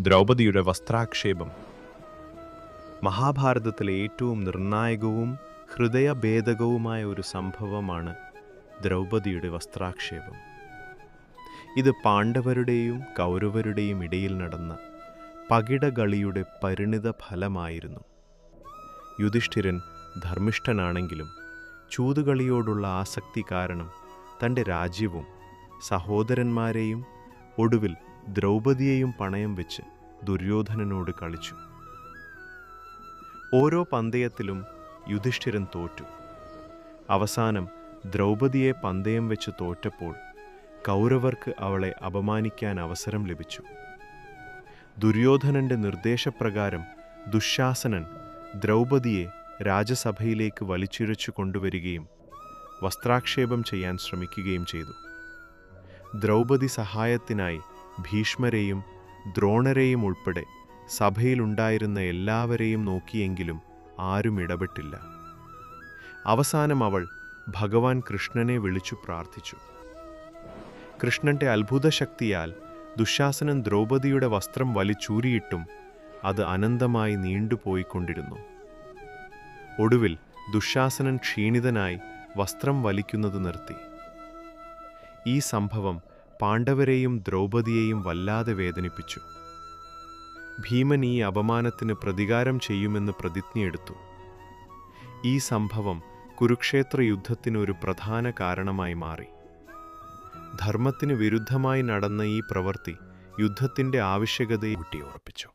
ദ്രൗപദിയുടെ വസ്ത്രാക്ഷേപം. മഹാഭാരതത്തിലെ ഏറ്റവും നിർണായകവും ഹൃദയഭേദകവുമായ ഒരു സംഭവമാണ് ദ്രൗപദിയുടെ വസ്ത്രാക്ഷേപം. ഇത് പാണ്ഡവരുടെയും കൗരവരുടെയും ഇടയിൽ നടന്ന പകിടകളിയുടെ പരിണിത ഫലമായിരുന്നു. യുധിഷ്ഠിരൻ ധർമ്മിഷ്ഠനാണെങ്കിലും ചൂതുകളിയോടുള്ള ആസക്തി കാരണം തൻ്റെ രാജ്യവും സഹോദരന്മാരെയും ഒടുവിൽ ദ്രൗപദിയെയും പണയം വെച്ച് ദുര്യോധനനോട് കളിച്ചു. ഓരോ പന്തയത്തിലും യുധിഷ്ഠിരൻ തോറ്റു. അവസാനം ദ്രൗപദിയെ പന്തയം വെച്ച് തോറ്റപ്പോൾ കൗരവർക്ക് അവളെ അപമാനിക്കാൻ അവസരം ലഭിച്ചു. ദുര്യോധനന്റെ നിർദ്ദേശപ്രകാരം ദുശ്ശാസനൻ ദ്രൗപദിയെ രാജസഭയിലേക്ക് വലിച്ചിഴച്ചു കൊണ്ടുവരികയും വസ്ത്രാക്ഷേപം ചെയ്യാൻ ശ്രമിക്കുകയും ചെയ്തു. ദ്രൗപദി സഹായത്തിനായി ഭീഷ്മരെയും ദ്രോണരെയും ഉൾപ്പെടെ സഭയിലുണ്ടായിരുന്ന എല്ലാവരെയും നോക്കിയെങ്കിലും ആരും ഇടപെട്ടില്ല. അവസാനം അവൾ ഭഗവാൻ കൃഷ്ണനെ വിളിച്ചു പ്രാർത്ഥിച്ചു. കൃഷ്ണന്റെ അത്ഭുതശക്തിയാൽ ദുശ്ശാസനൻ ദ്രൗപദിയുടെ വസ്ത്രം വലിച്ചൂരിയിട്ടും അത് അനന്തമായി നീണ്ടുപോയിക്കൊണ്ടിരുന്നു. ഒടുവിൽ ദുശ്ശാസനൻ ക്ഷീണിതനായി വസ്ത്രം വലിക്കുന്നത് നിർത്തി. ഈ സംഭവം പാണ്ഡവരെയും ദ്രൗപദിയെയും വല്ലാതെ വേദനിപ്പിച്ചു. ഭീമൻ ഈ അപമാനത്തിന് പ്രതികാരം ചെയ്യുമെന്ന് പ്രതിജ്ഞയെടുത്തു. ഈ സംഭവം കുരുക്ഷേത്ര യുദ്ധത്തിന് ഒരു പ്രധാന കാരണമായി മാറി. ധർമ്മത്തിന് വിരുദ്ധമായി നടന്ന ഈ പ്രവൃത്തി യുദ്ധത്തിൻ്റെ ആവശ്യകതയെ ഊട്ടിയുറപ്പിച്ചു.